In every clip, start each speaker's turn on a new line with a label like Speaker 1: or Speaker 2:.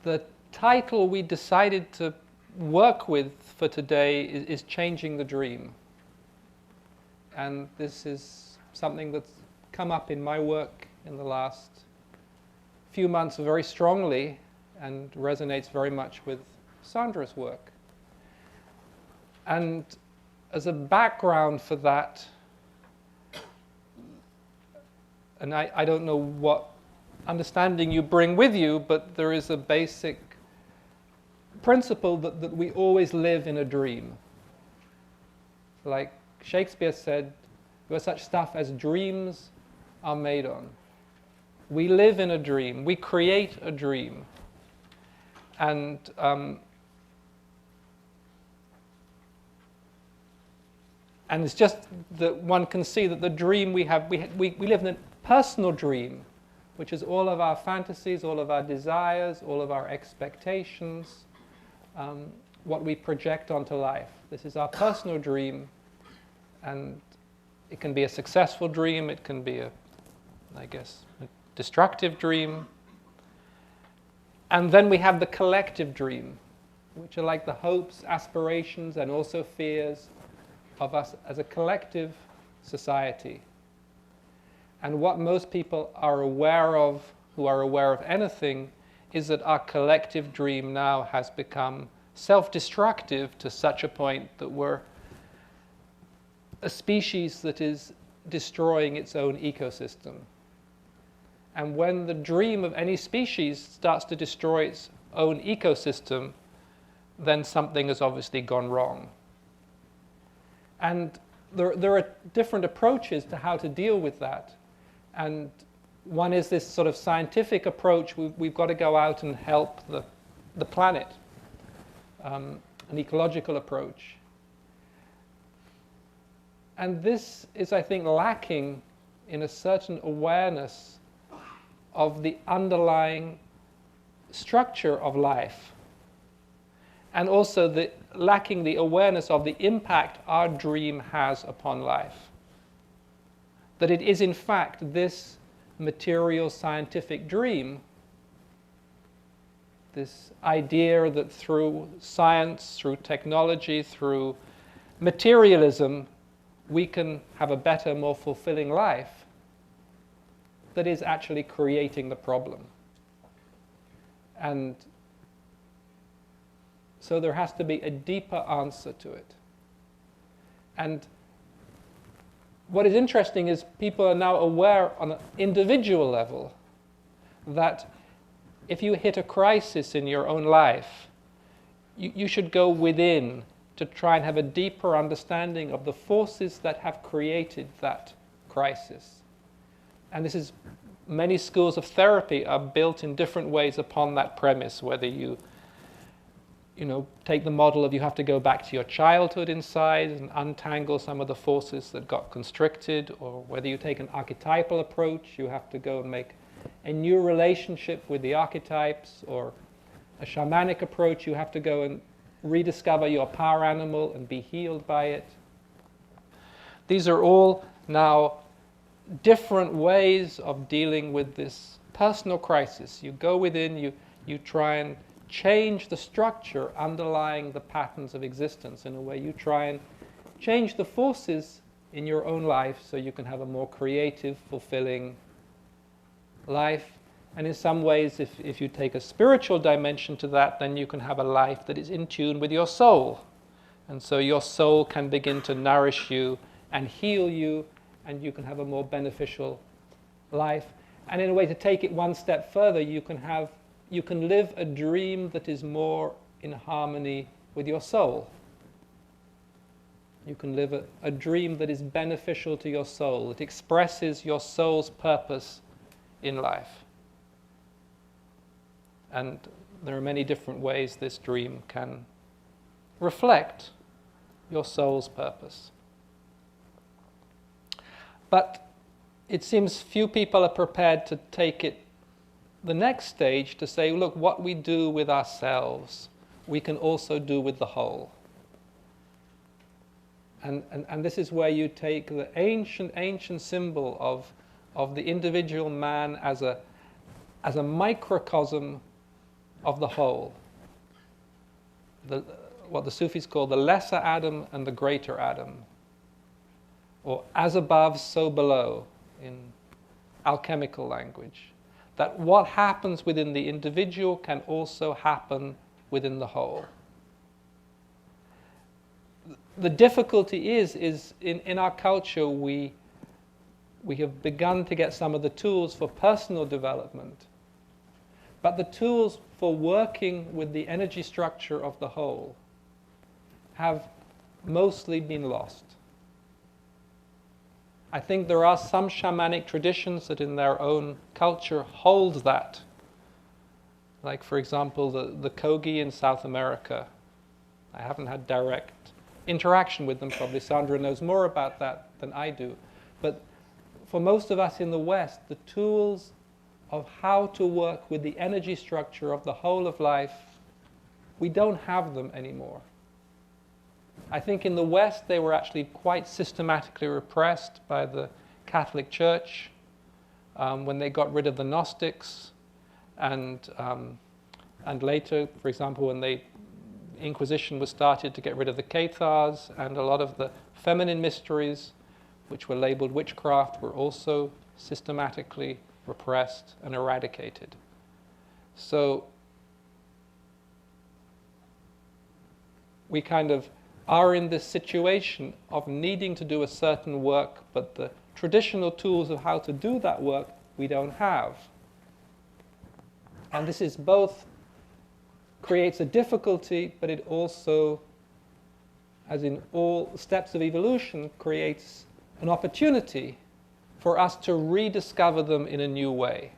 Speaker 1: The title we decided to work with for today is Changing the Dream. And this is something that's come up in my work in the last few months very strongly and resonates very much with Sandra's work. And as a background for that, and I don't know what understanding you bring with you, but there is a basic principle that we always live in a dream. Like Shakespeare said, there is such stuff as dreams are made on. We live in a dream. We create a dream. And it's just that one can see that the dream we have, we live in a personal dream, which is all of our fantasies, all of our desires, all of our expectations, what we project onto life. This is our personal dream, and it can be a successful dream, it can be a destructive dream. And then we have the collective dream, which are like the hopes, aspirations, and also fears of us as a collective society. And what most people are aware of, who are aware of anything, is that our collective dream now has become self-destructive to such a point that we're a species that is destroying its own ecosystem. And when the dream of any species starts to destroy its own ecosystem, then something has obviously gone wrong. And there are different approaches to how to deal with that. And one is this sort of scientific approach. We've got to go out and help the planet, an ecological approach. And this is, I think, lacking in a certain awareness of the underlying structure of life, and also lacking the awareness of the impact our dream has upon life. That it is in fact this material scientific dream, this idea that through science, through technology, through materialism, we can have a better, more fulfilling life, that is actually creating the problem. And so there has to be a deeper answer to it. And what is interesting is people are now aware on an individual level that if you hit a crisis in your own life, you should go within to try and have a deeper understanding of the forces that have created that crisis. And this is, many schools of therapy are built in different ways upon that premise, whether you take the model of you have to go back to your childhood inside and untangle some of the forces that got constricted, or whether you take an archetypal approach, you have to go and make a new relationship with the archetypes, or a shamanic approach, you have to go and rediscover your power animal and be healed by it. These are all now different ways of dealing with this personal crisis. You go within, you try and change the structure underlying the patterns of existence. In a way, you try and change the forces in your own life so you can have a more creative, fulfilling life. And in some ways, if you take a spiritual dimension to that, then you can have a life that is in tune with your soul. And so your soul can begin to nourish you and heal you, and you can have a more beneficial life. And in a way, to take it one step further, you can live a dream that is more in harmony with your soul. You can live a dream that is beneficial to your soul, that expresses your soul's purpose in life. And there are many different ways this dream can reflect your soul's purpose. But it seems few people are prepared to take it the next stage to say, look, what we do with ourselves, we can also do with the whole. And this is where you take the ancient symbol of the individual man as a microcosm of the whole. What the Sufis call the lesser Adam and the greater Adam, or as above, so below in alchemical language. That what happens within the individual can also happen within the whole. The difficulty is in our culture we have begun to get some of the tools for personal development, but the tools for working with the energy structure of the whole have mostly been lost. I think there are some shamanic traditions that in their own culture hold that. Like, for example, the Kogi in South America. I haven't had direct interaction with them. Probably Sandra knows more about that than I do. But for most of us in the West, the tools of how to work with the energy structure of the whole of life, we don't have them anymore. I think in the West they were actually quite systematically repressed by the Catholic Church when they got rid of the Gnostics, and later, for example, when the Inquisition was started to get rid of the Cathars, and a lot of the feminine mysteries, which were labeled witchcraft, were also systematically repressed and eradicated. So we kind of are in this situation of needing to do a certain work, but the traditional tools of how to do that work we don't have. And this is both creates a difficulty, but it also, as in all steps of evolution, creates an opportunity for us to rediscover them in a new way.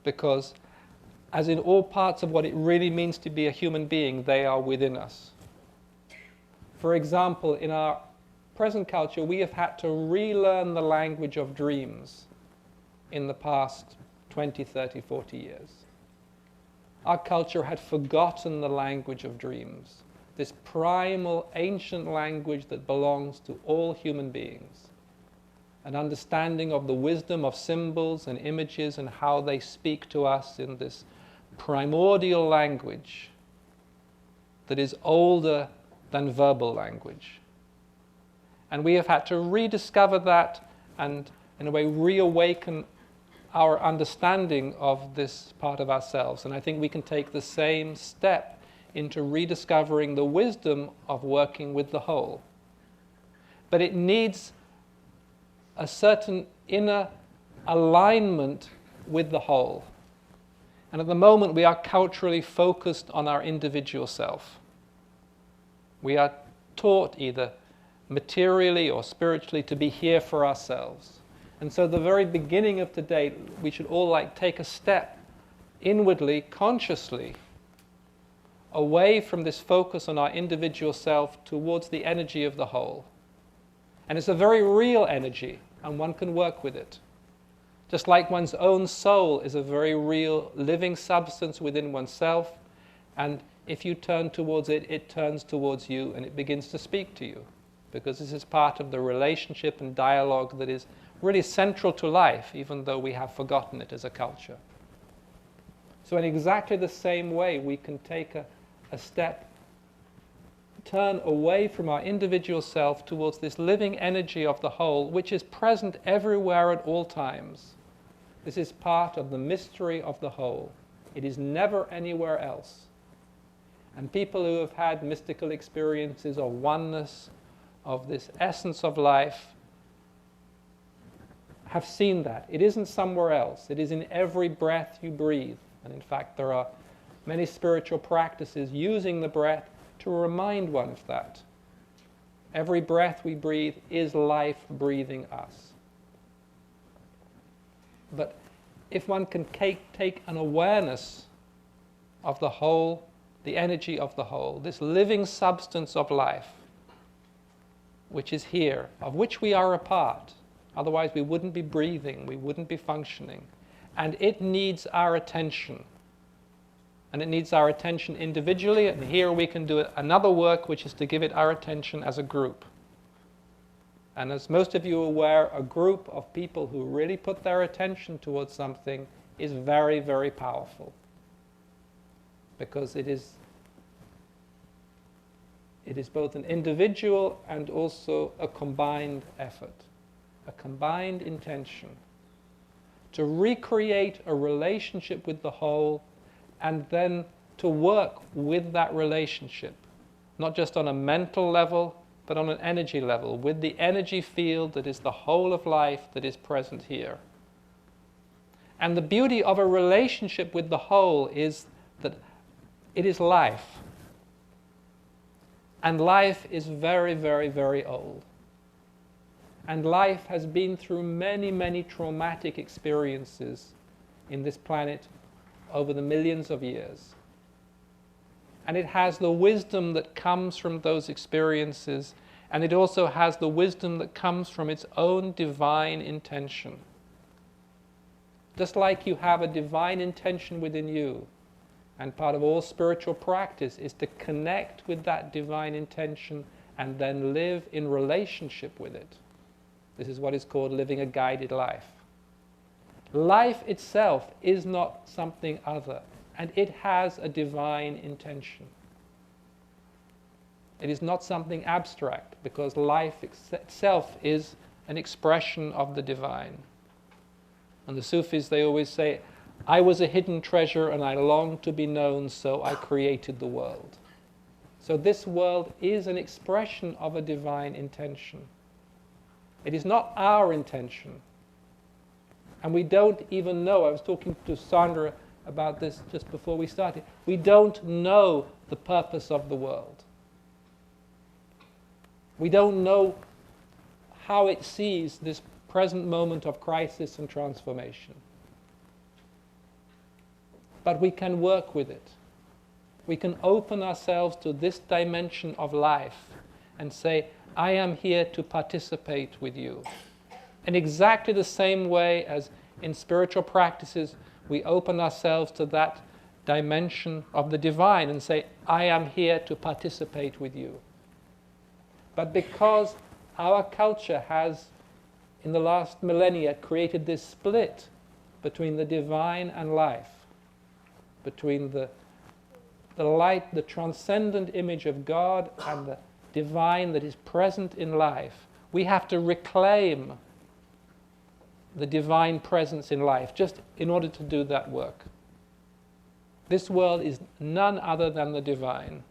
Speaker 1: Because, as in all parts of what it really means to be a human being, they are within us. For example, in our present culture, we have had to relearn the language of dreams in the past 20, 30, 40 years. Our culture had forgotten the language of dreams, this primal, ancient language that belongs to all human beings. An understanding of the wisdom of symbols and images and how they speak to us in this primordial language that is older than verbal language. And we have had to rediscover that and, in a way, reawaken our understanding of this part of ourselves. And I think we can take the same step into rediscovering the wisdom of working with the whole. But it needs a certain inner alignment with the whole. And at the moment, we are culturally focused on our individual self. We are taught either materially or spiritually to be here for ourselves. And so the very beginning of today, we should all take a step inwardly, consciously, away from this focus on our individual self towards the energy of the whole. And it's a very real energy, and one can work with it. Just like one's own soul is a very real living substance within oneself, and if you turn towards it, it turns towards you and it begins to speak to you. Because this is part of the relationship and dialogue that is really central to life, even though we have forgotten it as a culture. So in exactly the same way, we can take a step, turn away from our individual self towards this living energy of the whole, which is present everywhere at all times. This is part of the mystery of the whole. It is never anywhere else. And people who have had mystical experiences of oneness, of this essence of life, have seen that. It isn't somewhere else. It is in every breath you breathe. And in fact, there are many spiritual practices using the breath to remind one of that. Every breath we breathe is life breathing us. But if one can take an awareness of the whole, the energy of the whole, this living substance of life, which is here, of which we are a part. Otherwise we wouldn't be breathing, we wouldn't be functioning. And it needs our attention. And it needs our attention individually, and here we can do another work, which is to give it our attention as a group. And as most of you are aware, a group of people who really put their attention towards something is very, very powerful. because it is both an individual and also a combined effort, a combined intention to recreate a relationship with the whole and then to work with that relationship, not just on a mental level, but on an energy level, with the energy field that is the whole of life that is present here. And the beauty of a relationship with the whole is that it is life. And life is very, very, very old. And life has been through many, many traumatic experiences in this planet over the millions of years. And it has the wisdom that comes from those experiences, and it also has the wisdom that comes from its own divine intention. Just like you have a divine intention within you, and part of all spiritual practice is to connect with that divine intention and then live in relationship with it. This is what is called living a guided life. Life itself is not something other, and it has a divine intention. It is not something abstract, because life itself is an expression of the divine. And the Sufis, they always say, I was a hidden treasure and I longed to be known, so I created the world. So this world is an expression of a divine intention. It is not our intention. And we don't even know, I was talking to Sandra about this just before we started, we don't know the purpose of the world. We don't know how it sees this present moment of crisis and transformation. But we can work with it. We can open ourselves to this dimension of life and say, I am here to participate with you. In exactly the same way as in spiritual practices, we open ourselves to that dimension of the divine and say, I am here to participate with you. But because our culture has, in the last millennia, created this split between the divine and life, between the light, the transcendent image of God, and the divine that is present in life, we have to reclaim the divine presence in life just in order to do that work. This world is none other than the divine.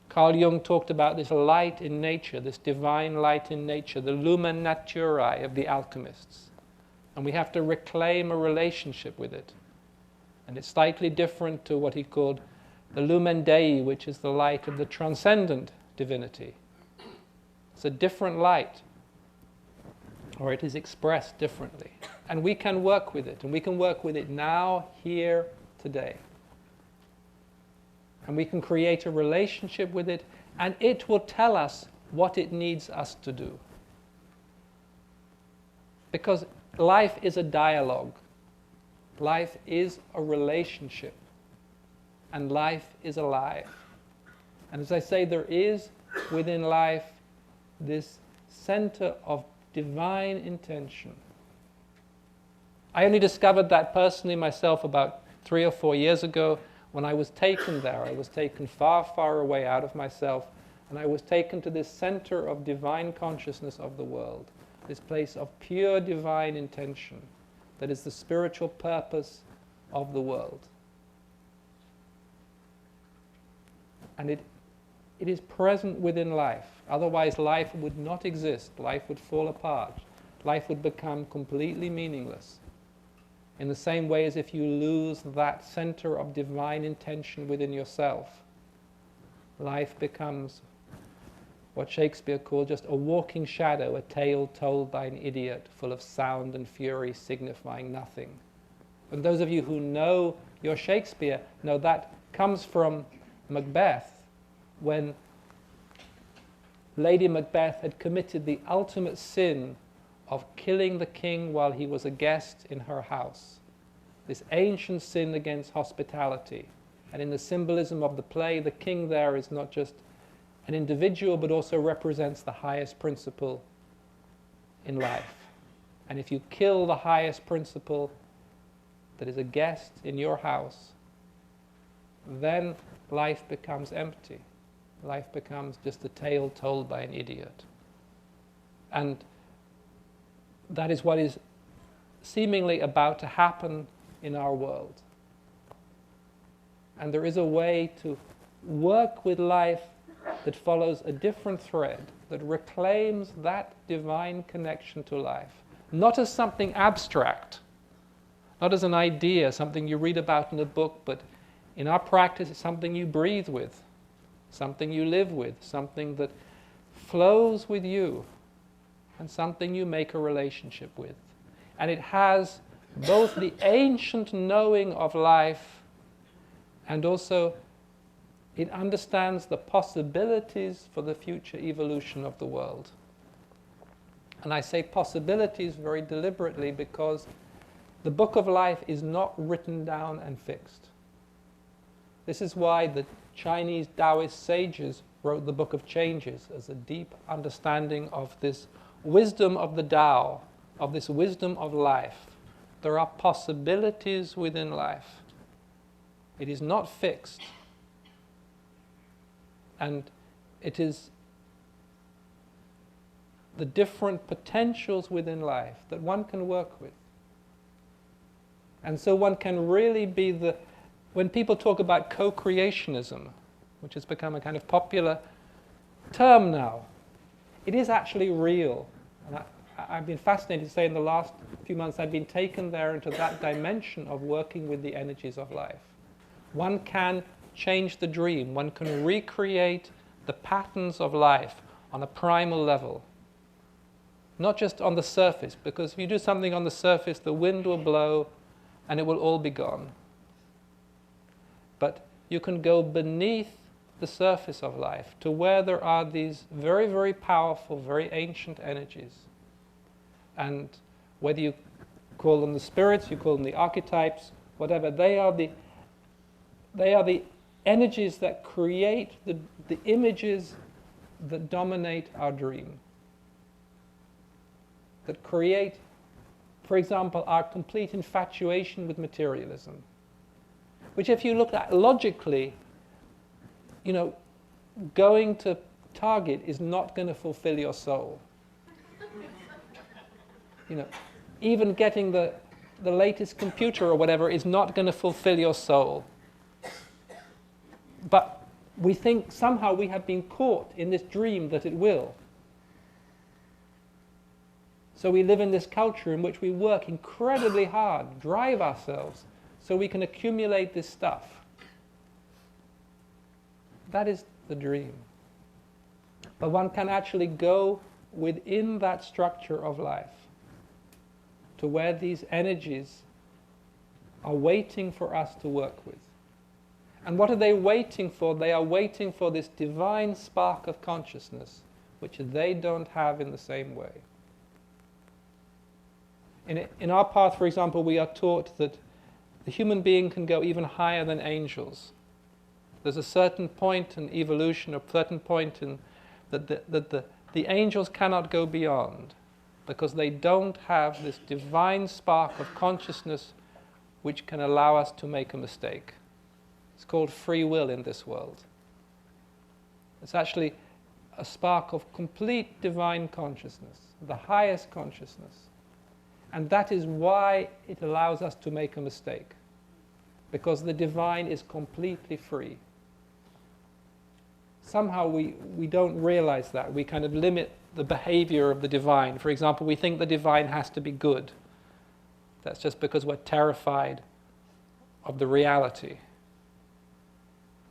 Speaker 1: Carl Jung talked about this light in nature, this divine light in nature, the lumen naturae of the alchemists. And we have to reclaim a relationship with it. And it's slightly different to what he called the lumen Dei, which is the light of the transcendent divinity. It's a different light, or it is expressed differently. And we can work with it, and we can work with it now, here, today. And we can create a relationship with it, and it will tell us what it needs us to do. Because life is a dialogue. Life is a relationship. And life is alive. And as I say, there is within life this center of divine intention. I only discovered that personally myself about 3 or 4 years ago when I was taken there. I was taken far, far away out of myself, and I was taken to this center of divine consciousness of the world, this place of pure divine intention that is the spiritual purpose of the world. And it is present within life. Otherwise, life would not exist. Life would fall apart. Life would become completely meaningless. In the same way as if you lose that center of divine intention within yourself, life becomes what Shakespeare called just a walking shadow, a tale told by an idiot, full of sound and fury, signifying nothing. And those of you who know your Shakespeare know that comes from Macbeth, when Lady Macbeth had committed the ultimate sin of killing the king while he was a guest in her house. This ancient sin against hospitality. And in the symbolism of the play, the king there is not just an individual, but also represents the highest principle in life. And if you kill the highest principle that is a guest in your house, then life becomes empty. Life becomes just a tale told by an idiot. And that is what is seemingly about to happen in our world. And there is a way to work with life that follows a different thread, that reclaims that divine connection to life, not as something abstract, not as an idea, something you read about in a book, but in our practice it's something you breathe with, something you live with, something that flows with you, and something you make a relationship with. And it has both the ancient knowing of life and also it understands the possibilities for the future evolution of the world. And I say possibilities very deliberately because the book of life is not written down and fixed. This is why the Chinese Taoist sages wrote the Book of Changes as a deep understanding of this wisdom of the Tao, of this wisdom of life. There are possibilities within life. It is not fixed. And it is the different potentials within life that one can work with. And so one can really be when people talk about co-creationism, which has become a kind of popular term now, it is actually real. And I've been fascinated to say in the last few months I've been taken there into that dimension of working with the energies of life. One can change the dream. One can recreate the patterns of life on a primal level. Not just on the surface, because if you do something on the surface, the wind will blow and it will all be gone. But you can go beneath the surface of life to where there are these very, very powerful, very ancient energies. And whether you call them the spirits, you call them the archetypes, whatever, they are the energies that create the images that dominate our dream. That create, for example, our complete infatuation with materialism. Which if you look at logically, going to Target is not going to fulfill your soul. Even getting the latest computer or whatever is not going to fulfill your soul. But we think somehow we have been caught in this dream that it will. So we live in this culture in which we work incredibly hard, drive ourselves, so we can accumulate this stuff. That is the dream. But one can actually go within that structure of life to where these energies are waiting for us to work with. And what are they waiting for? They are waiting for this divine spark of consciousness, which they don't have in the same way. In our path, for example, we are taught that the human being can go even higher than angels. There's a certain point in evolution, a certain point in that the angels cannot go beyond, because they don't have this divine spark of consciousness which can allow us to make a mistake. It's called free will in this world. It's actually a spark of complete divine consciousness, the highest consciousness. And that is why it allows us to make a mistake, because the divine is completely free. Somehow we don't realize that. We kind of limit the behavior of the divine. For example, we think the divine has to be good. That's just because we're terrified of the reality.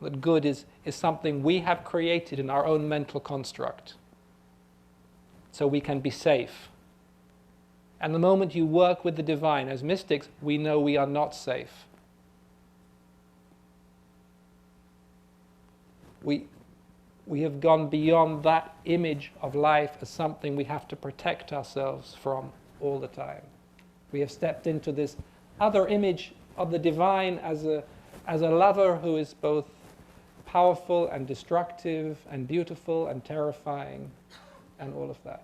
Speaker 1: That good is something we have created in our own mental construct, so we can be safe. And the moment you work with the divine, as mystics, we know we are not safe. We have gone beyond that image of life as something we have to protect ourselves from all the time. We have stepped into this other image of the divine as a lover who is both powerful and destructive and beautiful and terrifying and all of that.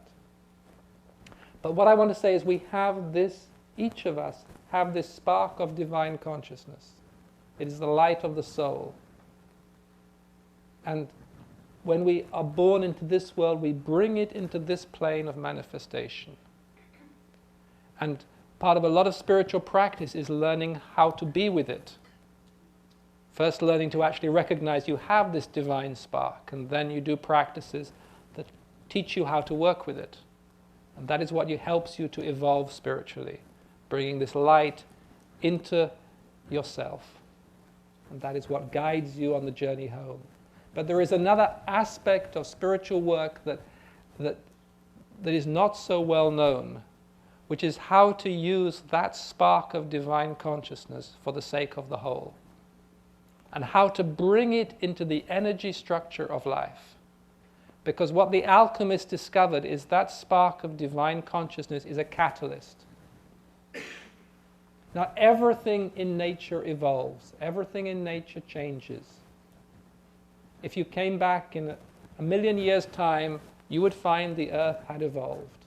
Speaker 1: But what I want to say is we have this, each of us have this spark of divine consciousness. It is the light of the soul. And when we are born into this world, we bring it into this plane of manifestation. And part of a lot of spiritual practice is learning how to be with it. First, learning to actually recognize you have this divine spark, and then you do practices that teach you how to work with it. And that is what helps you to evolve spiritually, bringing this light into yourself. And that is what guides you on the journey home. But there is another aspect of spiritual work that is not so well known, which is how to use that spark of divine consciousness for the sake of the whole, and how to bring it into the energy structure of life. Because what the alchemist discovered is that spark of divine consciousness is a catalyst. Now, everything in nature evolves. Everything in nature changes. If you came back in a million years' time, you would find the earth had evolved.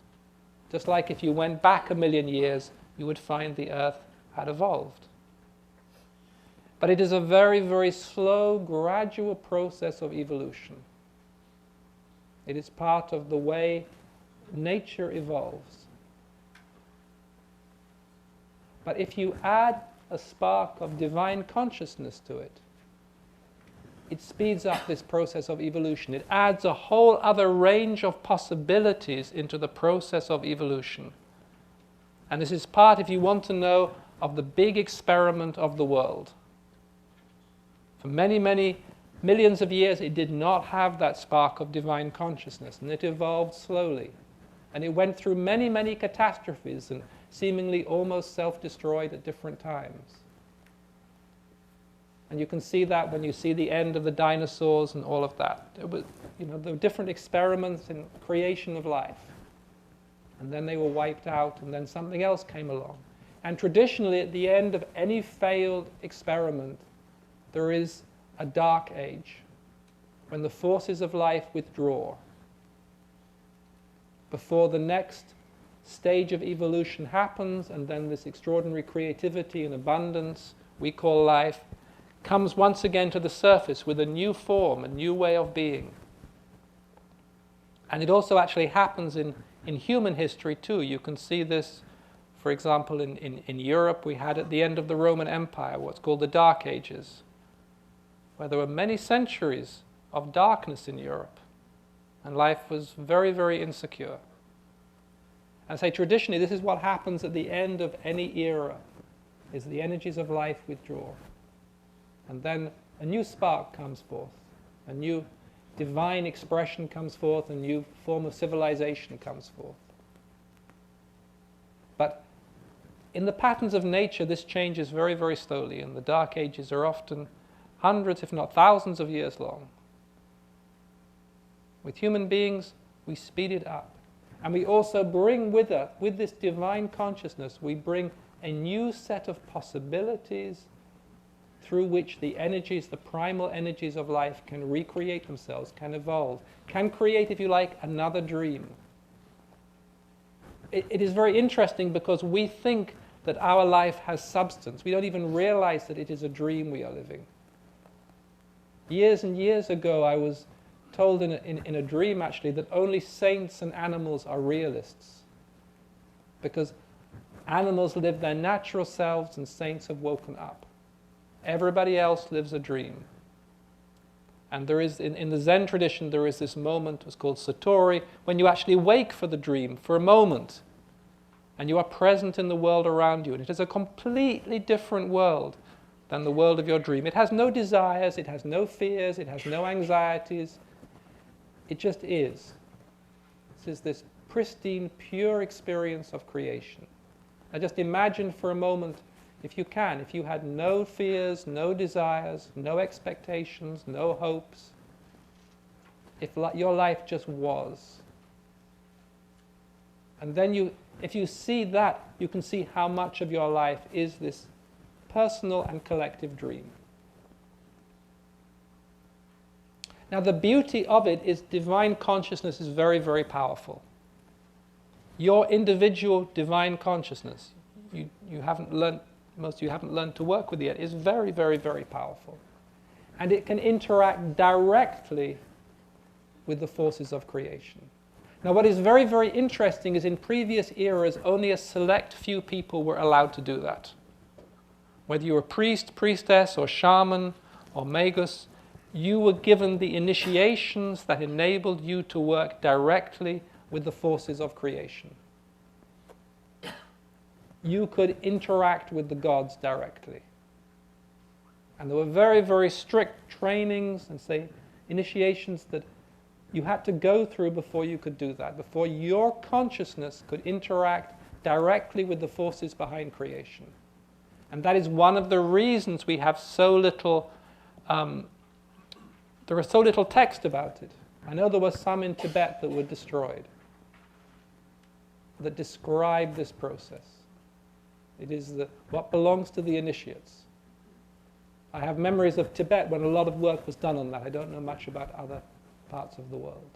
Speaker 1: Just like if you went back a million years, you would find the earth had evolved. But it is a very, very slow, gradual process of evolution. It is part of the way nature evolves. But if you add a spark of divine consciousness to it, it speeds up this process of evolution. It adds a whole other range of possibilities into the process of evolution. And this is part, if you want to know, of the big experiment of the world. For many, many millions of years, it did not have that spark of divine consciousness, and it evolved slowly. And it went through many, many catastrophes and seemingly almost self-destroyed at different times. And you can see that when you see the end of the dinosaurs and all of that. There were different experiments in creation of life. And then they were wiped out, and then something else came along. And traditionally, at the end of any failed experiment, there is a dark age, when the forces of life withdraw, before the next stage of evolution happens, and then this extraordinary creativity and abundance we call life comes once again to the surface with a new form, a new way of being. And it also actually happens in human history too. You can see this, for example, in Europe. We had at the end of the Roman Empire what's called the Dark Ages, where there were many centuries of darkness in Europe, and life was very, very insecure. And say traditionally, this is what happens at the end of any era, is the energies of life withdraw. And then a new spark comes forth, a new divine expression comes forth, a new form of civilization comes forth. But in the patterns of nature, this changes very, very slowly, and the Dark Ages are often hundreds, if not thousands of years long. With human beings, we speed it up. And we also bring with this divine consciousness, we bring a new set of possibilities through which the energies, the primal energies of life can recreate themselves, can evolve, can create, if you like, another dream. It is very interesting because we think that our life has substance. We don't even realize that it is a dream we are living. Years and years ago, I was told in a dream, actually, that only saints and animals are realists, because animals live their natural selves and saints have woken up. Everybody else lives a dream. And there is, in the Zen tradition, there is this moment, it's called Satori, when you actually wake for the dream for a moment, and you are present in the world around you, and it is a completely different world than the world of your dream. It has no desires, it has no fears, it has no anxieties. It just is. This is this pristine, pure experience of creation. Now just imagine for a moment, if you can, if you had no fears, no desires, no expectations, no hopes, if your life just was. And then if you see that, you can see how much of your life is this personal and collective dream. Now the beauty of it is divine consciousness is very, very powerful. Your individual divine consciousness, most of you haven't learned to work with it yet, is very, very, very powerful. and it can interact directly with the forces of creation. Now, what is very, very interesting is in previous eras, only a select few people were allowed to do that. Whether you were priest, priestess, or shaman, or magus, you were given the initiations that enabled you to work directly with the forces of creation. You could interact with the gods directly. And there were very, very strict trainings and, say, initiations that you had to go through before you could do that, before your consciousness could interact directly with the forces behind creation. And that is one of the reasons we have so little, there is so little text about it. I know there were some in Tibet that were destroyed that describe this process. It is what belongs to the initiates. I have memories of Tibet when a lot of work was done on that. I don't know much about other parts of the world.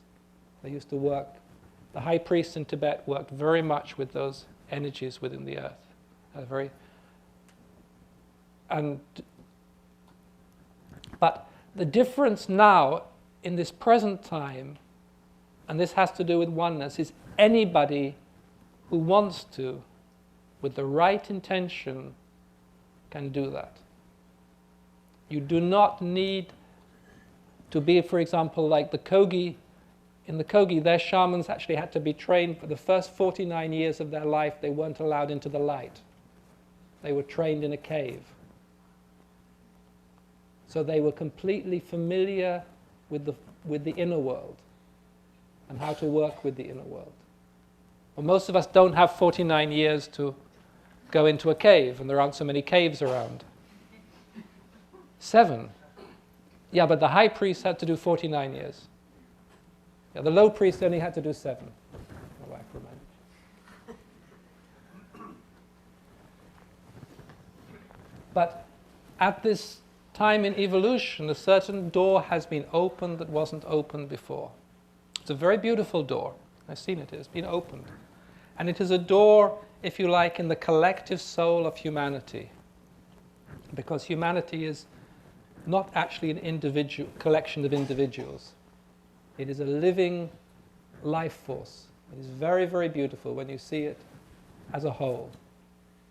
Speaker 1: They used to work, the high priests in Tibet worked very much with those energies within the earth. But the difference now in this present time, and this has to do with oneness, is anybody who wants to, with the right intention, can do that. You do not need to be, for example, like the Kogi. In the Kogi, their shamans actually had to be trained for the first 49 years of their life. They weren't allowed into the light. They were trained in a cave. So they were completely familiar with the inner world and how to work with the inner world. Well, most of us don't have 49 years to go into a cave, and there aren't so many caves around. 7. Yeah, but the high priest had to do 49 years. Yeah, the low priest only had to do 7. My wife reminded me. But at this time in evolution, a certain door has been opened that wasn't opened before. It's a very beautiful door. I've seen it. It's been opened. And it is a door, if you like, in the collective soul of humanity. Because humanity is not actually an individual collection of individuals. It is a living life force. It is very, very beautiful when you see it as a whole.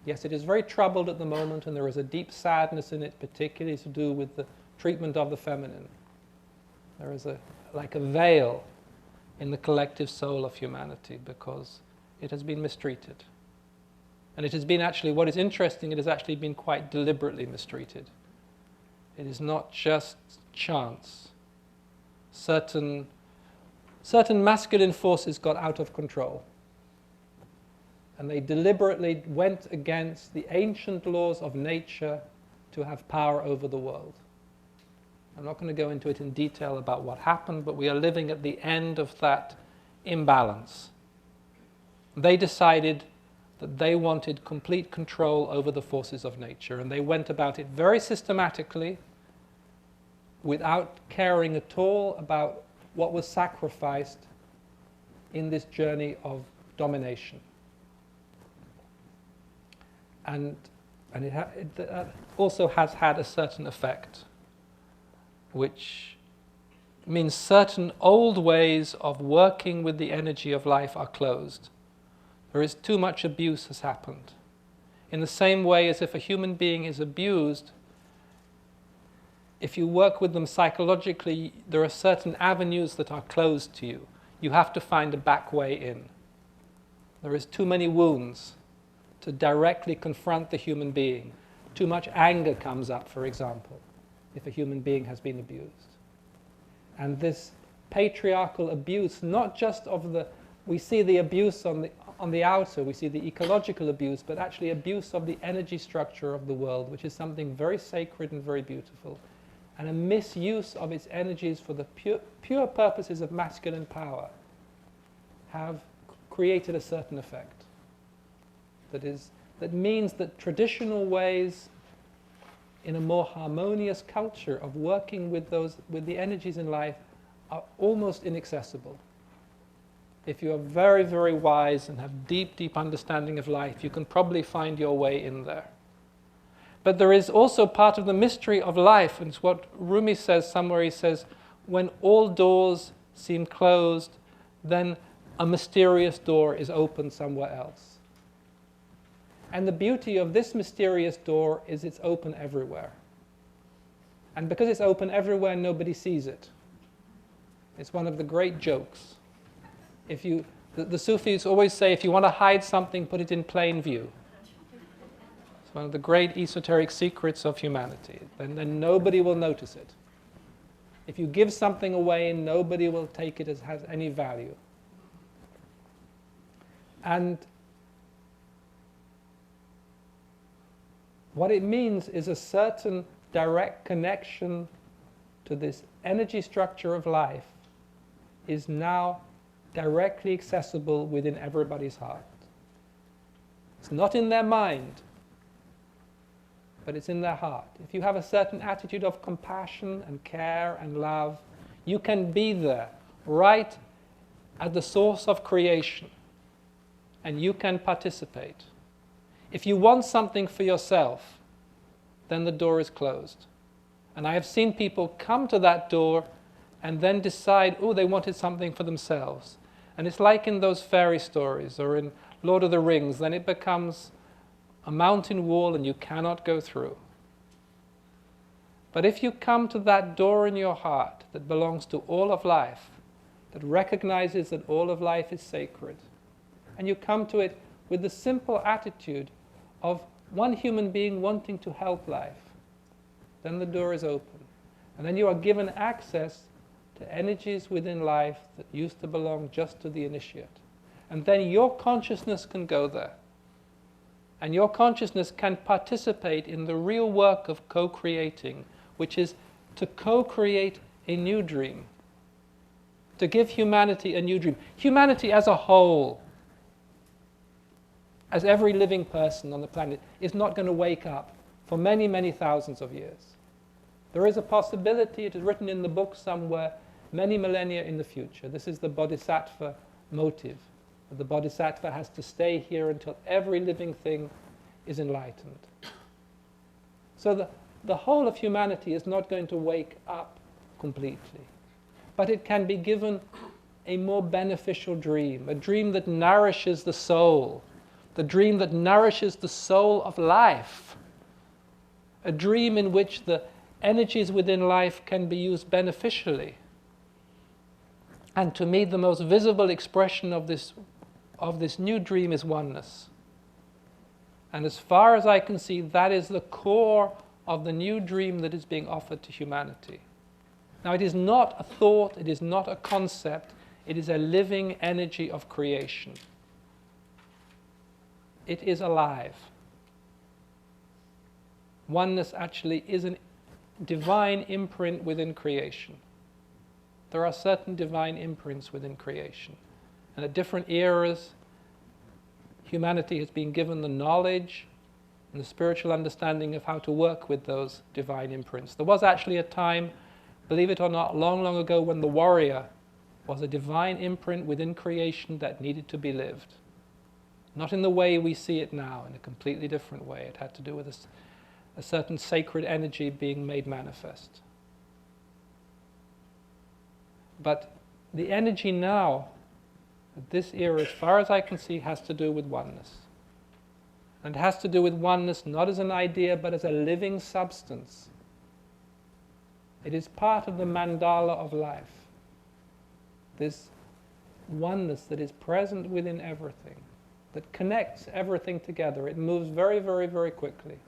Speaker 1: Yes, it is very troubled at the moment, and there is a deep sadness in it, particularly to do with the treatment of the feminine. There is like a veil in the collective soul of humanity because it has been mistreated. And it has been actually, what is interesting, it has actually been quite deliberately mistreated. It is not just chance. Certain masculine forces got out of control. And they deliberately went against the ancient laws of nature to have power over the world. I'm not going to go into it in detail about what happened, but we are living at the end of that imbalance. They decided that they wanted complete control over the forces of nature, and they went about it very systematically without caring at all about what was sacrificed in this journey of domination. And it also has had a certain effect, which means certain old ways of working with the energy of life are closed. There is too much abuse has happened. In the same way as if a human being is abused, if you work with them psychologically, there are certain avenues that are closed to you. You have to find a back way in. There is too many wounds to directly confront the human being. Too much anger comes up, for example, if a human being has been abused. And this patriarchal abuse, not just we see the abuse on the outer, we see the ecological abuse, but actually abuse of the energy structure of the world, which is something very sacred and very beautiful, and a misuse of its energies for the pure purposes of masculine power have created a certain effect. That means that traditional ways in a more harmonious culture of working with the energies in life are almost inaccessible. If you are very, very wise and have deep, deep understanding of life, you can probably find your way in there. But there is also part of the mystery of life, and it's what Rumi says somewhere. He says, when all doors seem closed, then a mysterious door is opened somewhere else. And the beauty of this mysterious door is it's open everywhere. And because it's open everywhere, nobody sees it. It's one of the great jokes. The Sufis always say, if you want to hide something, put it in plain view. It's one of the great esoteric secrets of humanity. Then nobody will notice it. If you give something away, nobody will take it as has any value. And what it means is a certain direct connection to this energy structure of life is now directly accessible within everybody's heart. It's not in their mind, but it's in their heart. If you have a certain attitude of compassion and care and love, you can be there, right at the source of creation, and you can participate. If you want something for yourself, then the door is closed. And I have seen people come to that door and then decide, oh, they wanted something for themselves. And it's like in those fairy stories or in Lord of the Rings, then it becomes a mountain wall and you cannot go through. But if you come to that door in your heart that belongs to all of life, that recognizes that all of life is sacred, and you come to it with the simple attitude of one human being wanting to help life, then the door is open. And then you are given access to energies within life that used to belong just to the initiate. And then your consciousness can go there. And your consciousness can participate in the real work of co-creating, which is to co-create a new dream. To give humanity a new dream. Humanity as a whole, as every living person on the planet, is not going to wake up for many, many thousands of years. There is a possibility, it is written in the book somewhere, many millennia in the future. This is the bodhisattva motive. The bodhisattva has to stay here until every living thing is enlightened. So the whole of humanity is not going to wake up completely. But it can be given a more beneficial dream, a dream that nourishes the soul, the dream that nourishes the soul of life, a dream in which the energies within life can be used beneficially. And to me, the most visible expression of this new dream is oneness. And as far as I can see, that is the core of the new dream that is being offered to humanity. Now, it is not a thought, it is not a concept, it is a living energy of creation. It is alive. Oneness actually is a divine imprint within creation. There are certain divine imprints within creation. And at different eras, humanity has been given the knowledge and the spiritual understanding of how to work with those divine imprints. There was actually a time, believe it or not, long, long ago when the warrior was a divine imprint within creation that needed to be lived. Not in the way we see it now, in a completely different way. It had to do with a certain sacred energy being made manifest. But the energy now, at this era, as far as I can see, has to do with oneness. And it has to do with oneness not as an idea, but as a living substance. It is part of the mandala of life. This oneness that is present within everything, that connects everything together. It moves very, very, very quickly.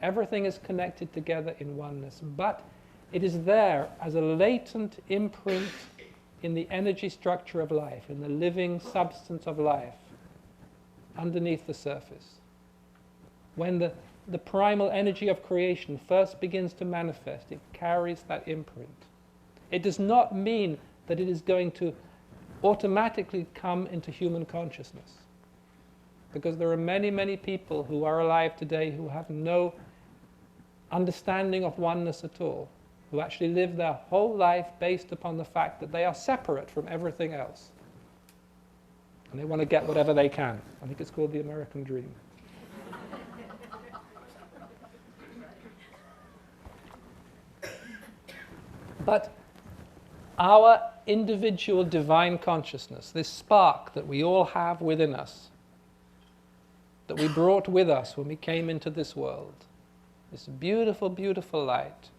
Speaker 1: Everything is connected together in oneness, but it is there as a latent imprint in the energy structure of life, in the living substance of life, underneath the surface. When the primal energy of creation first begins to manifest, it carries that imprint. It does not mean that it is going to automatically come into human consciousness, because there are many, many people who are alive today who have no understanding of oneness at all, who actually live their whole life based upon the fact that they are separate from everything else. And they want to get whatever they can. I think it's called the American dream. But our individual divine consciousness, this spark that we all have within us, that we brought with us when we came into this world, this beautiful, beautiful light,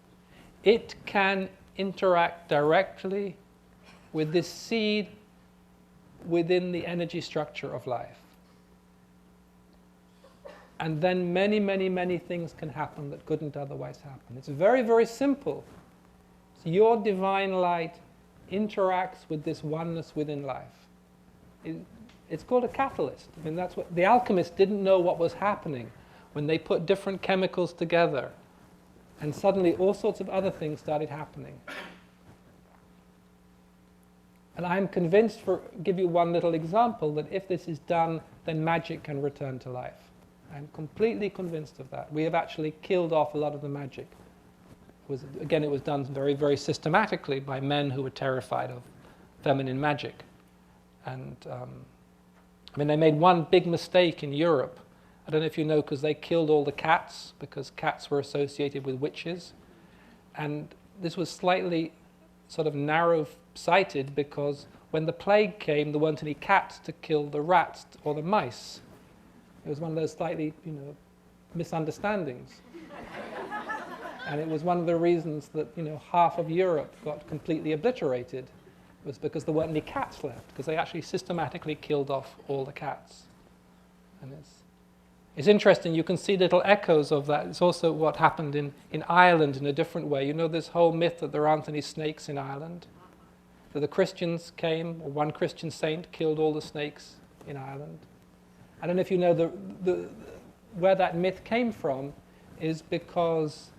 Speaker 1: it can interact directly with this seed within the energy structure of life. And then many, many, many things can happen that couldn't otherwise happen. It's very, very simple. So your divine light interacts with this oneness within life. It's called a catalyst. I mean, that's what the alchemists didn't know what was happening when they put different chemicals together, and suddenly all sorts of other things started happening. And I'm convinced, give you one little example, that if this is done, then magic can return to life. I'm completely convinced of that. We have actually killed off a lot of the magic. It was done very, very systematically by men who were terrified of feminine magic. And they made one big mistake in Europe. I don't know if you know, because they killed all the cats, because cats were associated with witches. And this was slightly sort of narrow-sighted, because when the plague came, there weren't any cats to kill the rats or the mice. It was one of those slightly, misunderstandings. And it was one of the reasons that, half of Europe got completely obliterated, was because there weren't any cats left, because they actually systematically killed off all the cats. And it's interesting, you can see little echoes of that. It's also what happened in Ireland in a different way. You know this whole myth that there aren't any snakes in Ireland? So the Christians came, or one Christian saint killed all the snakes in Ireland. I don't know if you know where that myth came from, is because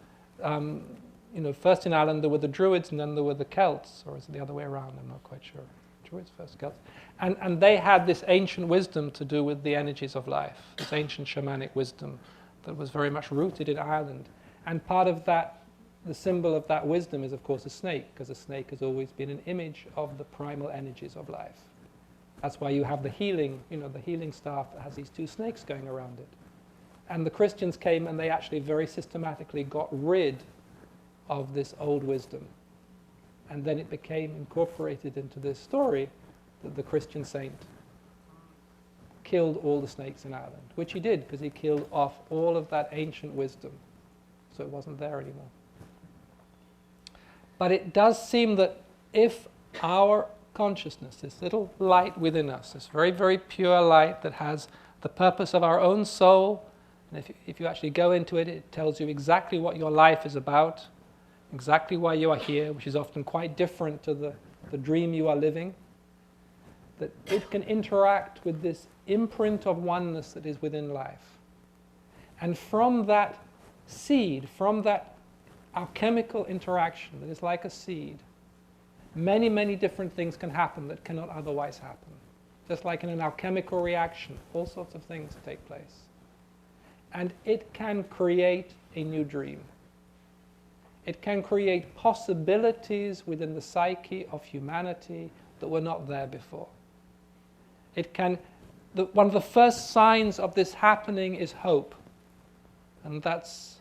Speaker 1: first in Ireland there were the Druids and then there were the Celts, or is it the other way around? I'm not quite sure. Druids first, Celts. And they had this ancient wisdom to do with the energies of life, this ancient shamanic wisdom that was very much rooted in Ireland. And part of that, the symbol of that wisdom is of course a snake, because a snake has always been an image of the primal energies of life. That's why you have the healing staff that has these two snakes going around it. And the Christians came and they actually very systematically got rid of this old wisdom. And then it became incorporated into this story that the Christian saint killed all the snakes in Ireland, which he did because he killed off all of that ancient wisdom. So it wasn't there anymore. But it does seem that if our consciousness, this little light within us, this very, very pure light that has the purpose of our own soul, and if you actually go into it, it tells you exactly what your life is about, exactly why you are here, which is often quite different to the dream you are living, that it can interact with this imprint of oneness that is within life. And from that seed, from that alchemical interaction that is like a seed, many, many different things can happen that cannot otherwise happen. Just like in an alchemical reaction, all sorts of things take place. And it can create a new dream. It can create possibilities within the psyche of humanity that were not there before. One of the first signs of this happening is hope. And that's,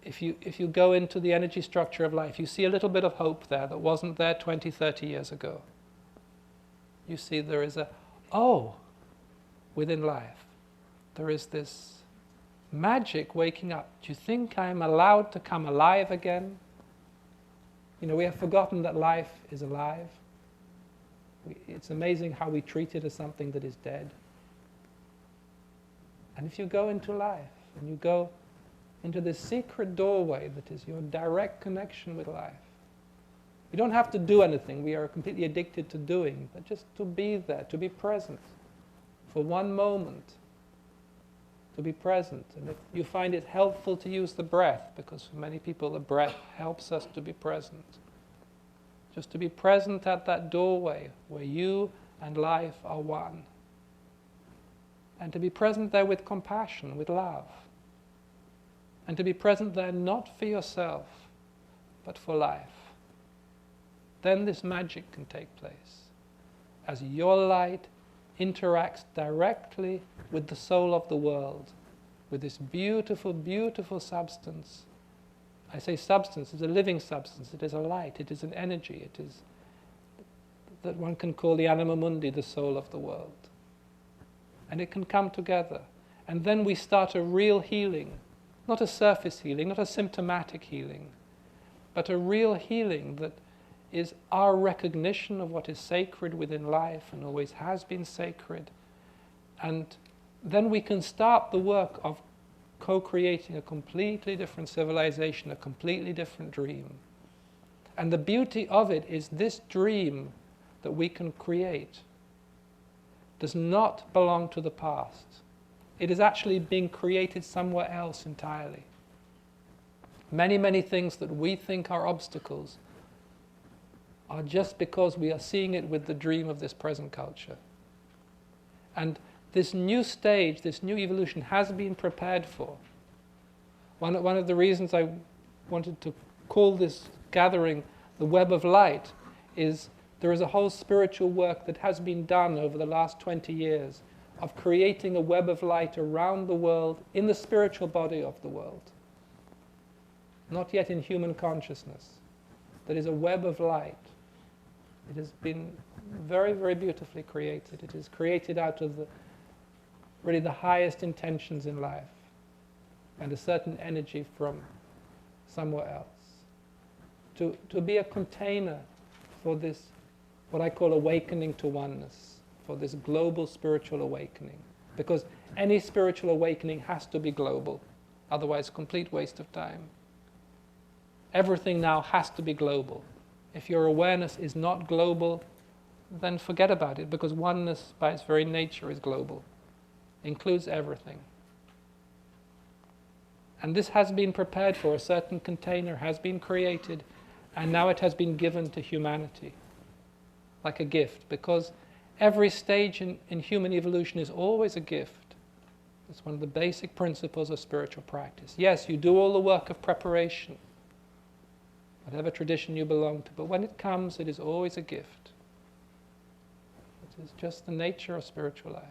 Speaker 1: if you go into the energy structure of life, you see a little bit of hope there that wasn't there 20, 30 years ago. You see there is within life. There is this magic waking up. Do you think I'm allowed to come alive again? We have forgotten that life is alive. It's amazing how we treat it as something that is dead. And if you go into life, and you go into this secret doorway that is your direct connection with life, you don't have to do anything. We are completely addicted to doing, but just to be there, to be present for one moment, to be present. And if you find it helpful to use the breath, because for many people the breath helps us to be present. Just to be present at that doorway where you and life are one. And to be present there with compassion, with love. And to be present there not for yourself, but for life. Then this magic can take place. As your light interacts directly with the soul of the world, with this beautiful, beautiful substance, I say substance, it's a living substance, it is a light, it is an energy, it is that one can call the anima mundi, the soul of the world. And it can come together. And then we start a real healing, not a surface healing, not a symptomatic healing, but a real healing that is our recognition of what is sacred within life and always has been sacred. And then we can start the work of co-creating a completely different civilization, a completely different dream. And the beauty of it is this dream that we can create does not belong to the past. It is actually being created somewhere else entirely. Many, many things that we think are obstacles are just because we are seeing it with the dream of this present culture. And this new stage, this new evolution has been prepared for. One of the reasons I wanted to call this gathering the Web of Light is there is a whole spiritual work that has been done over the last 20 years of creating a web of light around the world in the spiritual body of the world. Not yet in human consciousness. That is a web of light. It has been very, very beautifully created. It is created out of really the highest intentions in life and a certain energy from somewhere else. To be a container for this, what I call awakening to oneness, for this global spiritual awakening. Because any spiritual awakening has to be global, otherwise complete waste of time. Everything now has to be global. If your awareness is not global, then forget about it, because oneness by its very nature is global. Includes everything. And this has been prepared for, a certain container has been created, and now it has been given to humanity, like a gift, because every stage in human evolution is always a gift. It's one of the basic principles of spiritual practice. Yes, you do all the work of preparation, whatever tradition you belong to, but when it comes, it is always a gift. It is just the nature of spiritual life.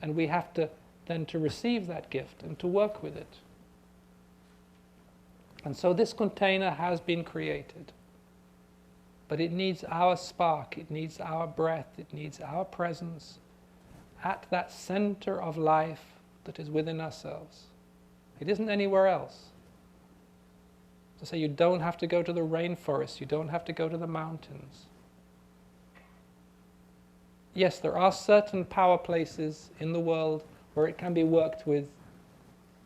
Speaker 1: And we have to then to receive that gift and to work with it. And so this container has been created. But it needs our spark, it needs our breath, it needs our presence at that center of life that is within ourselves. It isn't anywhere else. To say you don't have to go to the rainforest, you don't have to go to the mountains. Yes, there are certain power places in the world where it can be worked with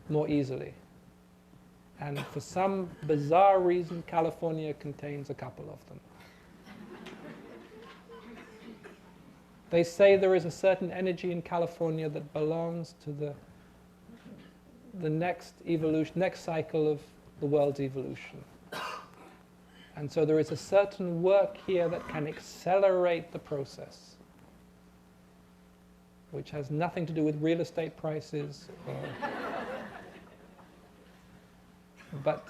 Speaker 1: more easily. And for some bizarre reason, California contains a couple of them. They say there is a certain energy in California that belongs to the next evolution, next cycle of the world's evolution. And so there is a certain work here that can accelerate the process, which has nothing to do with real estate prices, but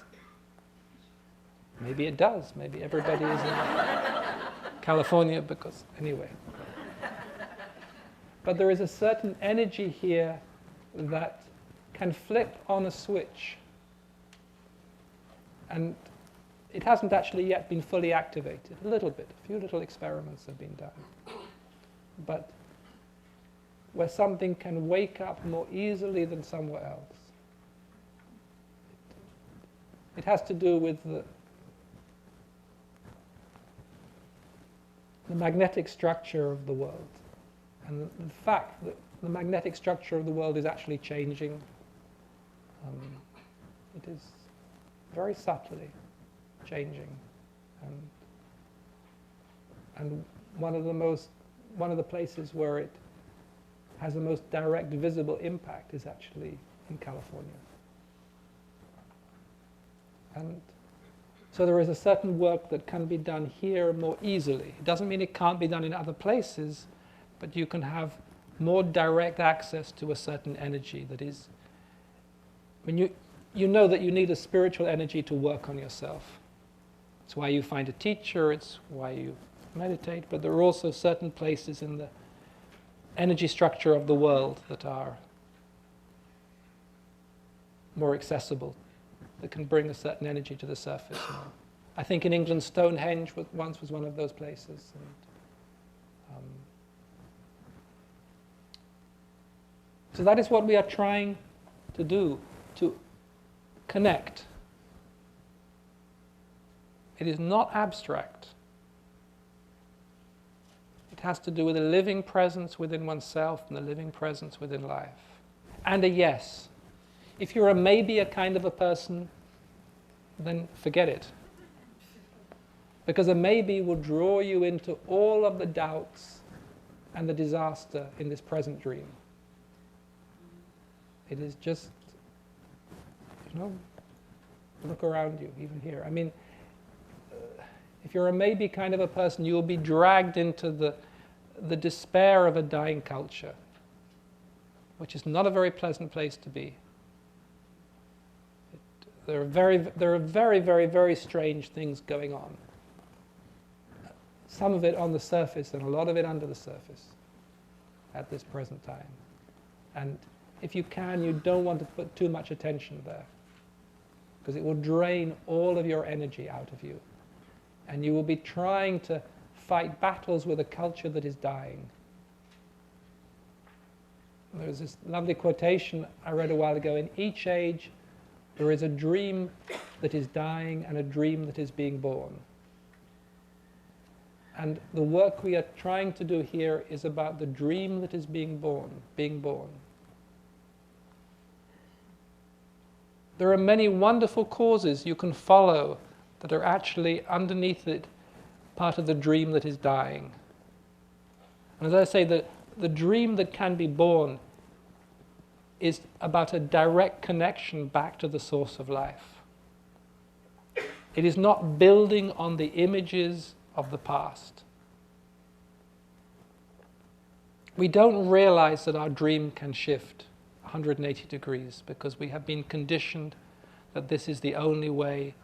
Speaker 1: maybe it does. Maybe everybody is in California because, anyway. But there is a certain energy here that can flip on a switch. And it hasn't actually yet been fully activated. A little bit. A few little experiments have been done. But where something can wake up more easily than somewhere else. It has to do with the magnetic structure of the world. And the fact that the magnetic structure of the world is actually changing. It is very subtly changing. And one of the places where it has the most direct visible impact is actually in California. And so there is a certain work that can be done here more easily. It doesn't mean it can't be done in other places, but you can have more direct access to a certain energy that is, when you know that you need a spiritual energy to work on yourself. It's why you find a teacher, it's why you meditate, but there are also certain places in the energy structure of the world that are more accessible that can bring a certain energy to the surface more. I think in England, Stonehenge once was one of those places. And, so that is what we are trying to do, to connect. It is not abstract. It has to do with a living presence within oneself and a living presence within life. And a yes. If you're a maybe a kind of a person, then forget it. Because a maybe will draw you into all of the doubts and the disaster in this present dream. It is just, look around you, even here. I mean, if you're a maybe kind of a person, you will be dragged into the despair of a dying culture, which is not a very pleasant place to be. There are very, very, very strange things going on. Some of it on the surface and a lot of it under the surface at this present time. And if you can, you don't want to put too much attention there, because it will drain all of your energy out of you. And you will be trying to fight battles with a culture that is dying. There's this lovely quotation I read a while ago: in each age there is a dream that is dying and a dream that is being born. And the work we are trying to do here is about the dream that is being born. There are many wonderful causes you can follow that are actually underneath it, part of the dream that is dying. And as I say, the dream that can be born is about a direct connection back to the source of life. It is not building on the images of the past. We don't realize that our dream can shift 180 degrees because we have been conditioned that this is the only way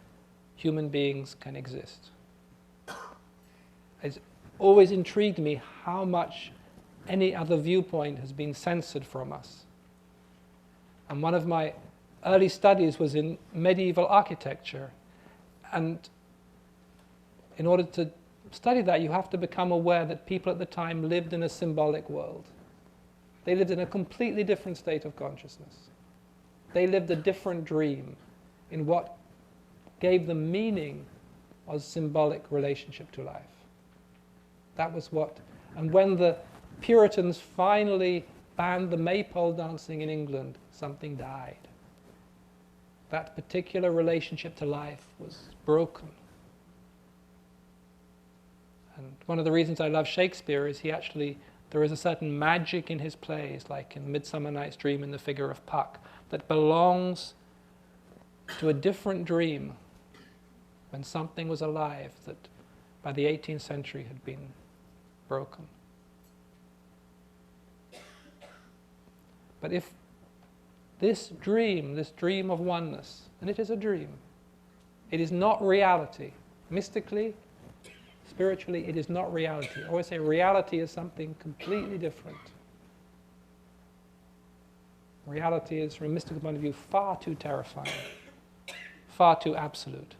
Speaker 1: human beings can exist. It's always intrigued me how much any other viewpoint has been censored from us. And one of my early studies was in medieval architecture. And in order to study that, you have to become aware that people at the time lived in a symbolic world. They lived in a completely different state of consciousness. They lived a different dream in what gave them meaning was symbolic relationship to life. That was what, and when the Puritans finally banned the maypole dancing in England, something died. That particular relationship to life was broken. And one of the reasons I love Shakespeare is there is a certain magic in his plays, like in Midsummer Night's Dream in the figure of Puck, that belongs to a different dream when something was alive that by the 18th century had been broken. But if this dream of oneness, and it is a dream, it is not reality. Mystically, spiritually, it is not reality. I always say reality is something completely different. Reality is, from a mystical point of view, far too terrifying, far too absolute.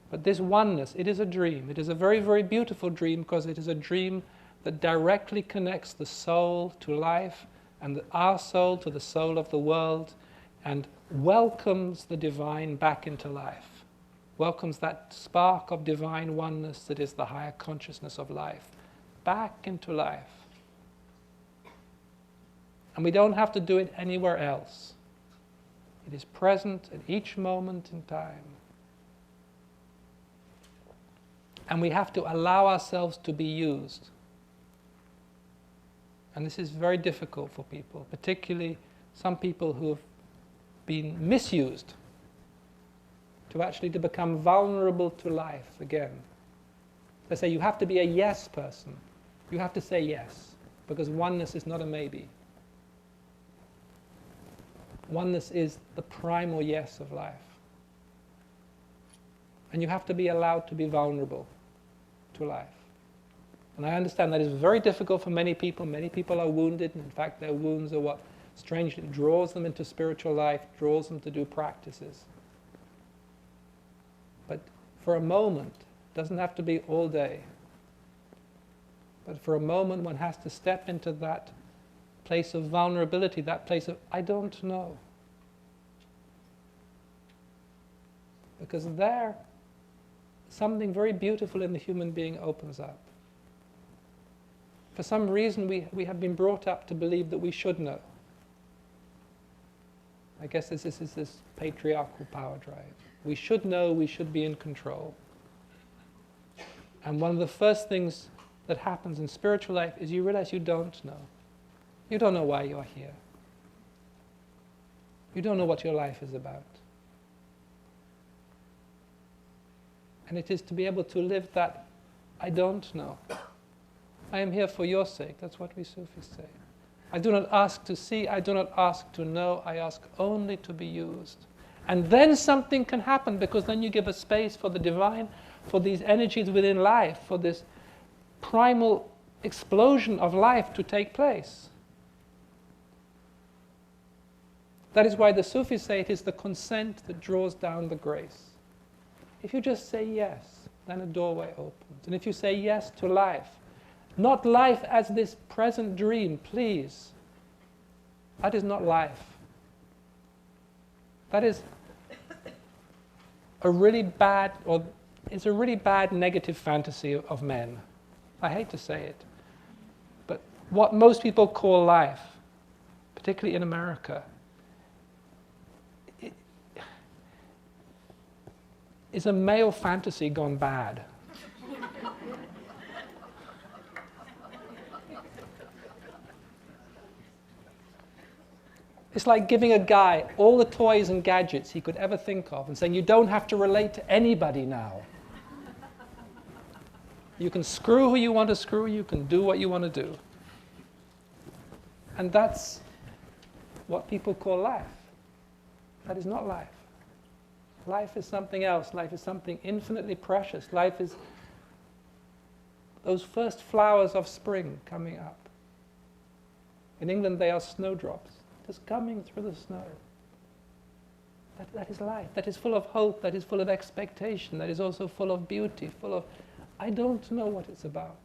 Speaker 1: But this oneness, it is a dream. It is a very, very beautiful dream because it is a dream that directly connects the soul to life and our soul to the soul of the world and welcomes the divine back into life. Welcomes that spark of divine oneness that is the higher consciousness of life back into life. And we don't have to do it anywhere else. It is present at each moment in time. And we have to allow ourselves to be used. And this is very difficult for people, particularly some people who have been misused, to become vulnerable to life again. They say you have to be a yes person. You have to say yes, because oneness is not a maybe. Oneness is the primal yes of life. And you have to be allowed to be vulnerable to life. And I understand that is very difficult for many people. Many people are wounded, and in fact their wounds are what strangely draws them into spiritual life, draws them to do practices. for a moment. It doesn't have to be all day. But for a moment one has to step into that place of vulnerability, that place of, I don't know. Because there, something very beautiful in the human being opens up. For some reason we have been brought up to believe that we should know. I guess this is this patriarchal power drive. We should know, we should be in control. And one of the first things that happens in spiritual life is you realize you don't know. You don't know why you're here. You don't know what your life is about. And it is to be able to live that, I don't know. I am here for your sake. That's what we Sufis say. I do not ask to see, I do not ask to know, I ask only to be used. And then something can happen, because then you give a space for the divine, for these energies within life, for this primal explosion of life to take place. That is why the Sufis say it is the consent that draws down the grace. If you just say yes, then a doorway opens. And if you say yes to life, not life as this present dream, please. That is not life. That is a really bad, or it's a really bad negative fantasy of men. I hate to say it. But what most people call life, particularly in America, is a male fantasy gone bad. It's like giving a guy all the toys and gadgets he could ever think of and saying, you don't have to relate to anybody now. You can screw who you want to screw, you can do what you want to do. And that's what people call life. That is not life. Life is something else. Life is something infinitely precious. Life is those first flowers of spring coming up. In England they are snowdrops, just coming through the snow. That is life. That is full of hope. That is full of expectation. That is also full of beauty, full of, I don't know what it's about.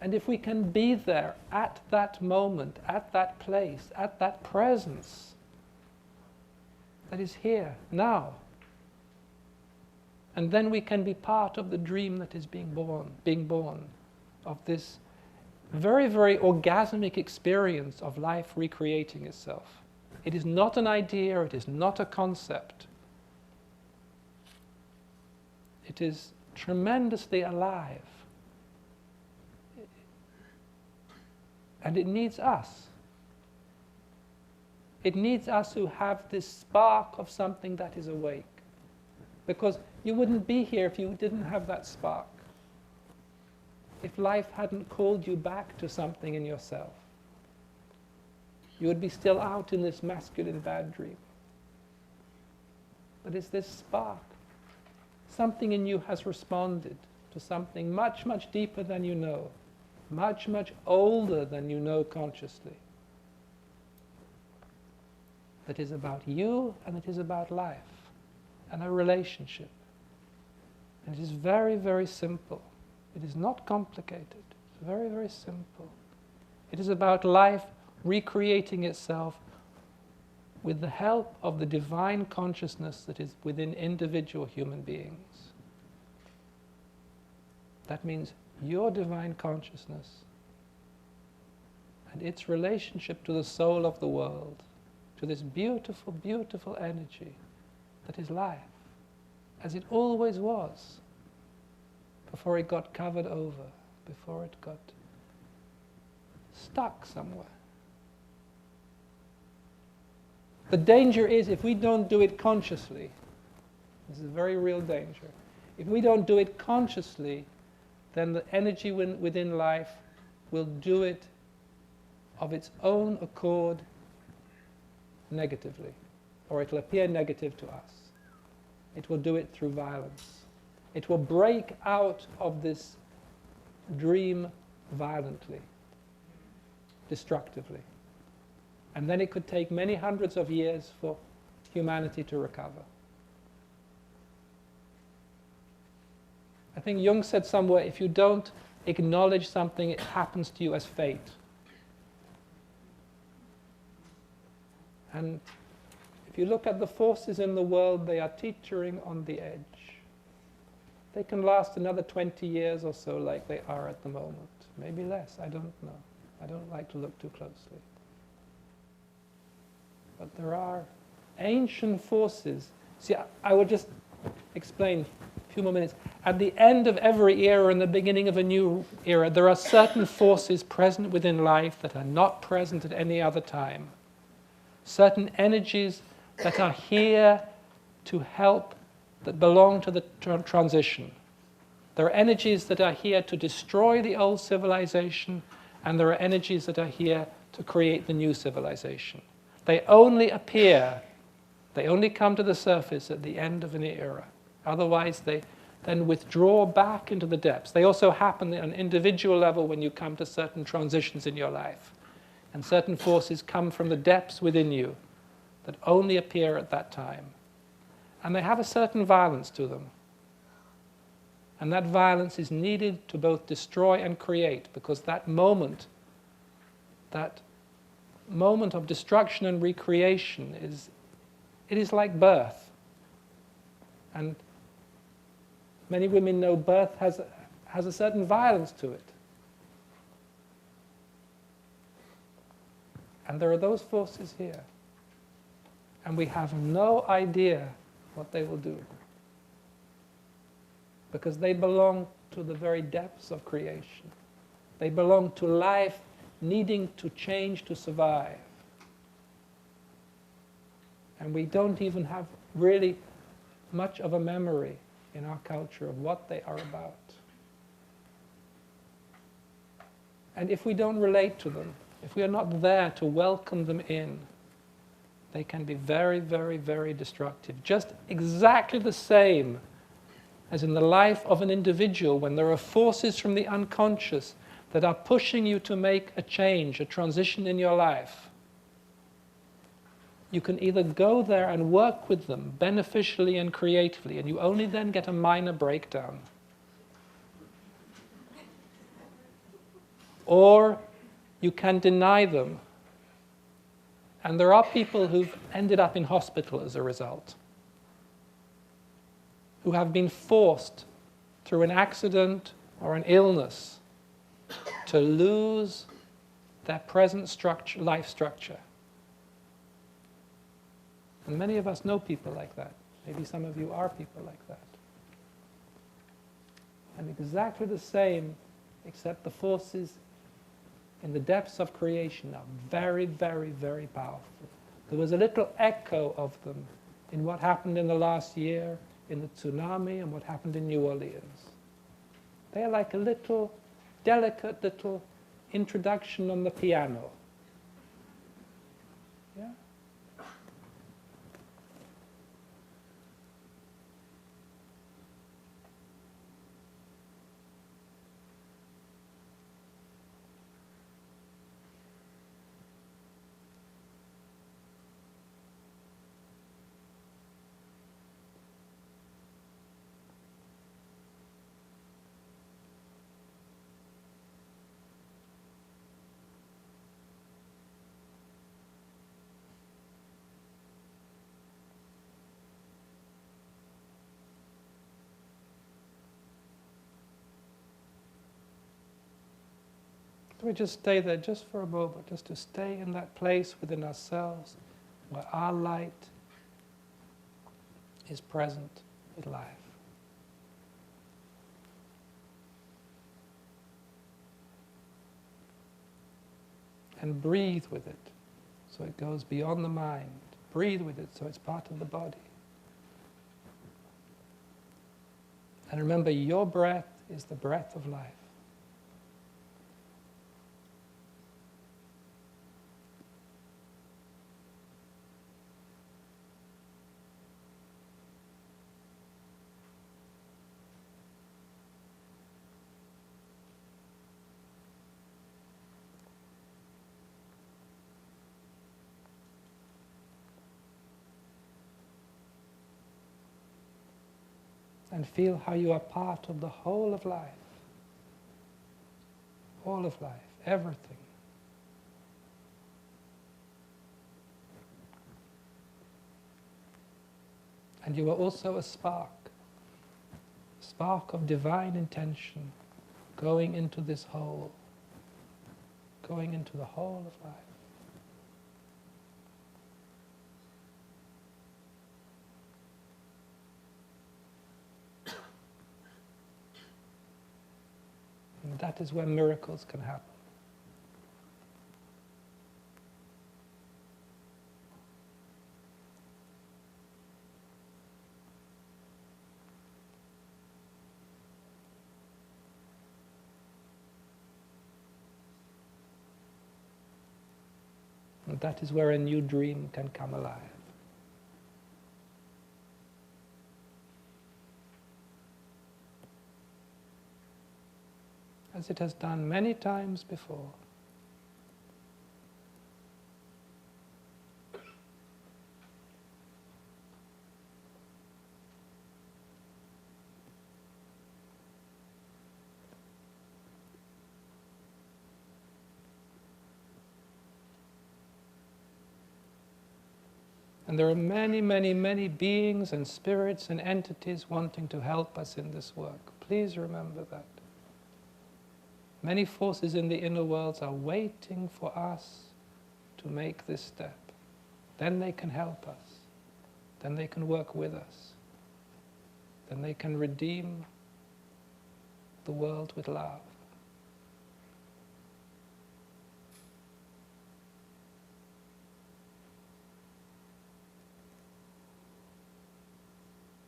Speaker 1: And if we can be there at that moment, at that place, at that presence, that is here, now. And then we can be part of the dream that is being born of this very, very orgasmic experience of life recreating itself. It is not an idea, it is not a concept. It is tremendously alive. And it needs us. It needs us who have this spark of something that is awake. Because you wouldn't be here if you didn't have that spark. If life hadn't called you back to something in yourself, you would be still out in this masculine bad dream. But it's this spark. Something in you has responded to something much, much deeper than you know. Much, much older than you know consciously. That is about you, and it is about life and a relationship. And it is very, very simple. It is not complicated. It's very, very simple. It is about life recreating itself with the help of the divine consciousness that is within individual human beings. That means your divine consciousness and its relationship to the soul of the world, to this beautiful, beautiful energy that is life, as it always was, before it got covered over, before it got stuck somewhere. The danger is if we don't do it consciously, this is a very real danger, if we don't do it consciously, then the energy within life will do it of its own accord negatively, or it will appear negative to us. It will do it through violence. It will break out of this dream violently, destructively. And then it could take many hundreds of years for humanity to recover. I think Jung said somewhere, if you don't acknowledge something, it happens to you as fate. And if you look at the forces in the world, they are teetering on the edge. They can last another 20 years or so like they are at the moment. Maybe less, I don't know. I don't like to look too closely. But there are ancient forces. See, I will just explain a few more minutes. At the end of every era and the beginning of a new era, there are certain forces present within life that are not present at any other time. Certain energies that are here to help, that belong to the transition. There are energies that are here to destroy the old civilization, and there are energies that are here to create the new civilization. They only appear, they only come to the surface at the end of an era. Otherwise, they then withdraw back into the depths. They also happen at an individual level when you come to certain transitions in your life. And certain forces come from the depths within you that only appear at that time. And they have a certain violence to them. And that violence is needed to both destroy and create, because that moment of destruction and recreation is like birth. And many women know birth has a certain violence to it. And there are those forces here. And we have no idea what they will do. Because they belong to the very depths of creation. They belong to life needing to change to survive. And we don't even have really much of a memory in our culture of what they are about. And if we don't relate to them, if we are not there to welcome them in, they can be very, very, very destructive. Just exactly the same as in the life of an individual, when there are forces from the unconscious that are pushing you to make a change, a transition in your life. You can either go there and work with them beneficially and creatively, and you only then get a minor breakdown. Or you can deny them. And there are people who've ended up in hospital as a result, who have been forced through an accident or an illness to lose their present life structure. And many of us know people like that. Maybe some of you are people like that. And exactly the same, except the forces in the depths of creation are very, very, very powerful. There was a little echo of them in what happened in the last year, in the tsunami, and what happened in New Orleans. They are like a little, delicate little introduction on the piano. Yeah? So we just stay there just for a moment, just to stay in that place within ourselves where our light is present with life. And breathe with it so it goes beyond the mind. Breathe with it so it's part of the body. And remember, your breath is the breath of life. And feel how you are part of the whole of life. All of life, everything. And you are also a spark of divine intention, going into this whole, going into the whole of life. And that is where miracles can happen. And that is where a new dream can come alive. As it has done many times before. And there are many, many, many beings and spirits and entities wanting to help us in this work. Please remember that. Many forces in the inner worlds are waiting for us to make this step. Then they can help us. Then they can work with us. Then they can redeem the world with love.